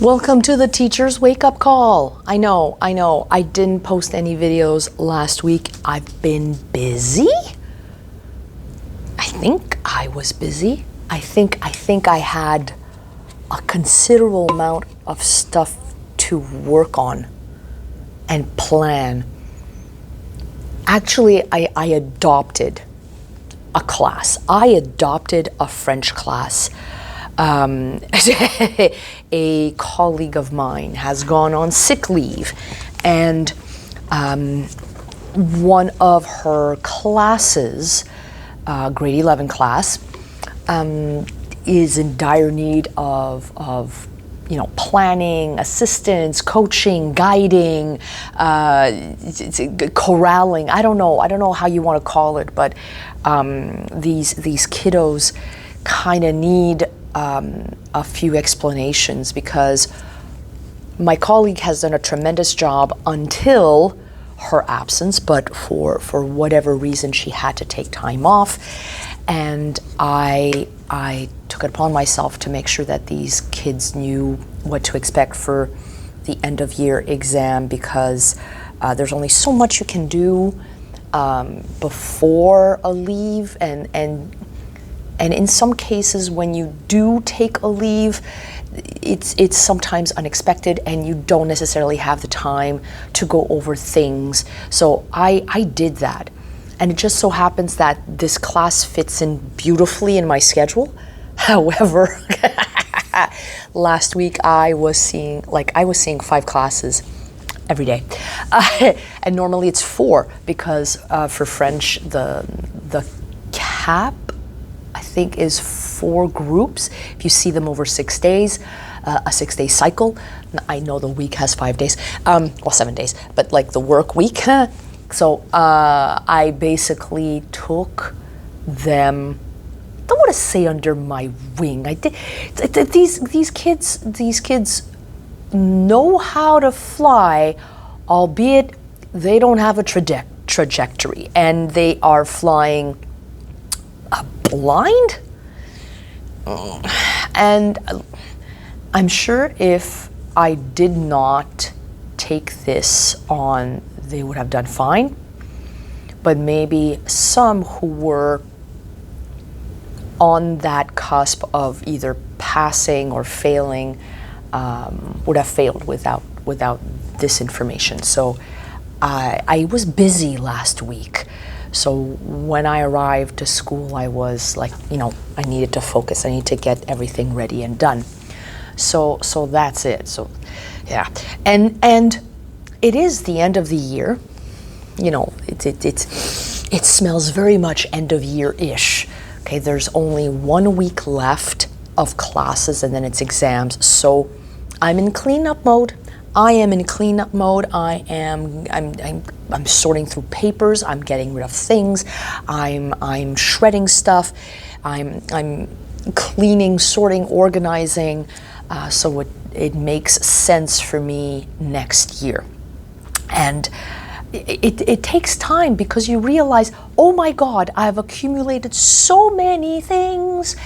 Welcome to the Teacher's Wake Up Call. I know, I didn't post any videos last week. I've been busy. I think I was busy. I think I had a considerable amount of stuff to work on and plan. Actually, I adopted a class. I adopted a French class. A colleague of mine has gone on sick leave, and one of her classes, grade 11 class, is in dire need of planning, assistance, coaching, guiding, corralling. I don't know how you want to call it, but these kiddos kind of need a few explanations, because my colleague has done a tremendous job until her absence, but for whatever reason she had to take time off, and I took it upon myself to make sure that these kids knew what to expect for the end of year exam, because there's only so much you can do before a leave, and in some cases, when you do take a leave, it's sometimes unexpected, and you don't necessarily have the time to go over things. So I did that, and it just so happens that this class fits in beautifully in my schedule. However, last week I was seeing 5 classes every day, and normally it's 4, because for French the cap, I think, is 4 groups. If you see them over 6 days, a 6-day cycle. I know the week has 5 days, 7 days, but like the work week. So I basically took them, I don't want to say under my wing. I did. These kids know how to fly, albeit they don't have a trajectory, and they are flying blind. And I'm sure if I did not take this on, they would have done fine. But maybe some who were on that cusp of either passing or failing would have failed without this information. So I was busy last week. So when I arrived to school, I was like, I needed to focus. I need to get everything ready and done. So that's it. So, yeah. And it is the end of the year. It smells very much end of year-ish. Okay, there's only 1 week left of classes, and then it's exams. So I'm in cleanup mode. I'm sorting through papers. I'm getting rid of things. I'm shredding stuff. I'm cleaning, sorting, organizing. So it makes sense for me next year. And it takes time, because you realize, oh my God, I've accumulated so many things,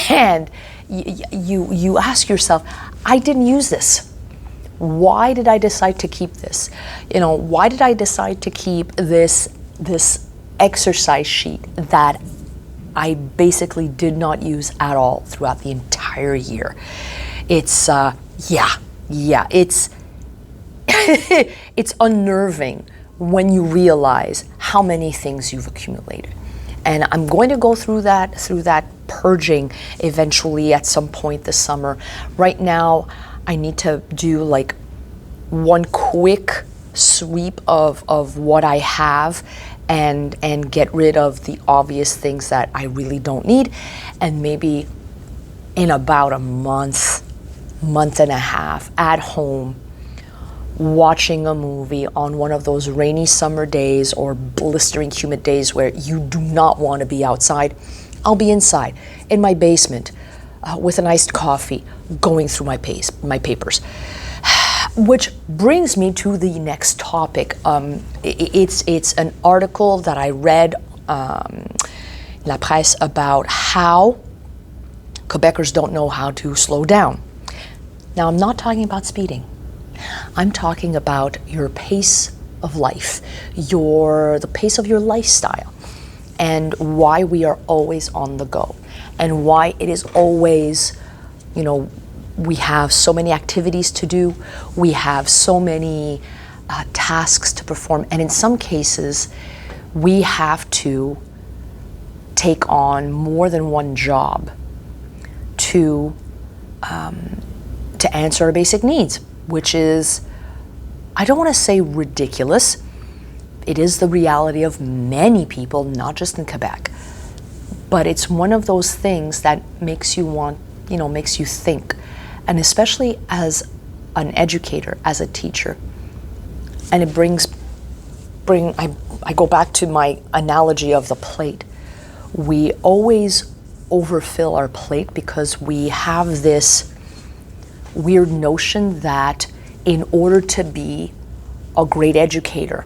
and you ask yourself, I didn't use this. Why did I decide to keep this? Why did I decide to keep this exercise sheet that I basically did not use at all throughout the entire year? It's it's unnerving when you realize how many things you've accumulated. And I'm going to go through that purging eventually at some point this summer. Right now, I need to do like one quick sweep of what I have, and get rid of the obvious things that I really don't need. And maybe in about a month and a half at home, watching a movie on one of those rainy summer days or blistering humid days where you do not want to be outside, I'll be inside in my basement with an iced coffee, going through my papers. Which brings me to the next topic. It's an article that I read in La Presse about how Quebecers don't know how to slow down. Now, I'm not talking about speeding. I'm talking about your pace of life, the pace of your lifestyle, and why we are always on the go, and why it is always, we have so many activities to do, we have so many tasks to perform, and in some cases, we have to take on more than one job to answer our basic needs, which is, I don't want to say ridiculous. It is the reality of many people, not just in Quebec. But it's one of those things that makes you makes you think. And especially as an educator, as a teacher. And it I go back to my analogy of the plate. We always overfill our plate because we have this weird notion that in order to be a great educator,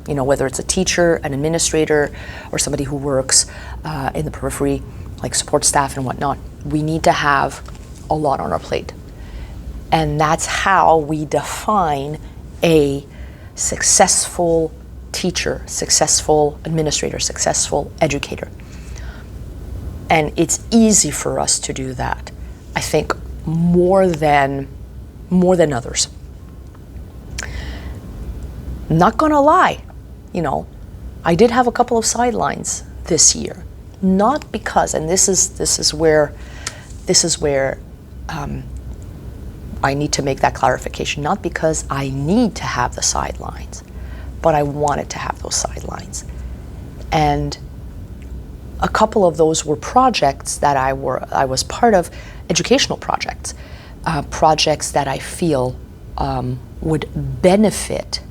whether it's a teacher, an administrator, or somebody who works in the periphery, like support staff and whatnot, we need to have a lot on our plate. And that's how we define a successful teacher, successful administrator, successful educator. And it's easy for us to do that, I think, more than others. Not gonna lie, I did have a couple of sidelines this year. Not because, and this is where I need to make that clarification. Not because I need to have the sidelines, but I wanted to have those sidelines. And a couple of those were projects that I was part of, educational projects, projects that I feel would benefit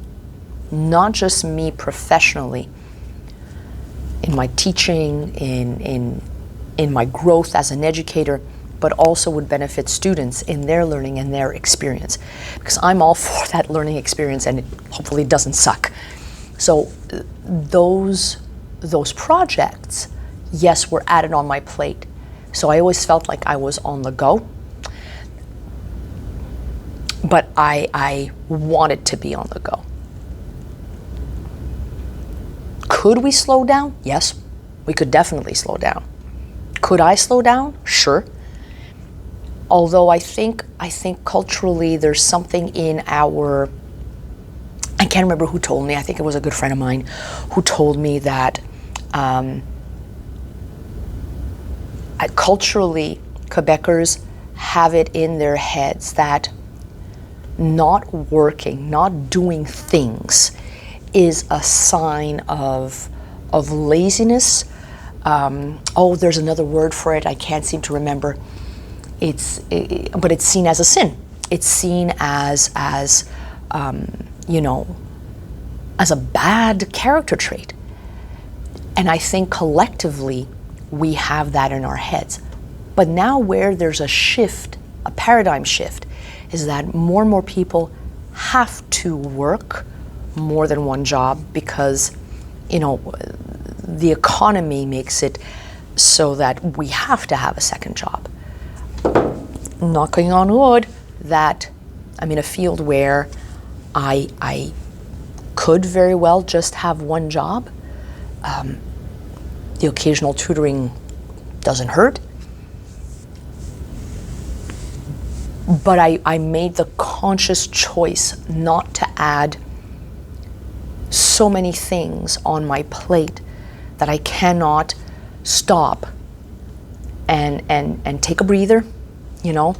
not just me professionally in my teaching, in my growth as an educator, but also would benefit students in their learning and their experience. Because I'm all for that learning experience, and it hopefully doesn't suck. So those projects, yes, were added on my plate. So I always felt like I was on the go. But I wanted to be on the go. Could we slow down? Yes, we could definitely slow down. Could I slow down? Sure. Although I think culturally there's something in our, I can't remember who told me, I think it was a good friend of mine who told me that culturally, Quebecers have it in their heads that not working, not doing things is a sign of laziness. There's another word for it, I can't seem to remember. But it's seen as a sin. It's seen as a bad character trait. And I think collectively we have that in our heads. But now where there's a shift, a paradigm shift, is that more and more people have to work more than one job because, the economy makes it so that we have to have a second job. Knocking on wood, that I'm in a field where I could very well just have one job. The occasional tutoring doesn't hurt. But I made the conscious choice not to add so many things on my plate that I cannot stop and take a breather, and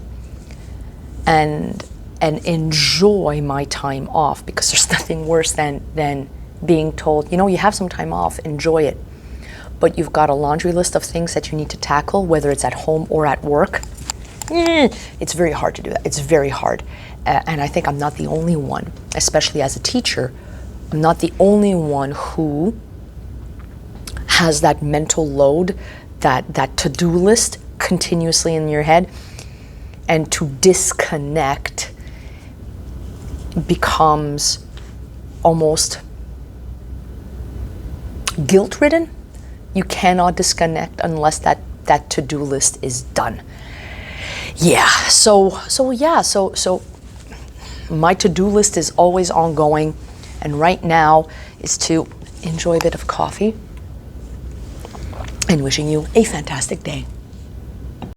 enjoy my time off, because there's nothing worse than being told, you have some time off, enjoy it. But you've got a laundry list of things that you need to tackle, whether it's at home or at work. It's very hard to do that. It's very hard. And I think I'm not the only one, especially as a teacher, I'm not the only one who has that mental load, that to-do list continuously in your head. And to disconnect becomes almost guilt-ridden. You cannot disconnect unless that to-do list is done. Yeah. So my to-do list is always ongoing, and right now is to enjoy a bit of coffee and wishing you a fantastic day.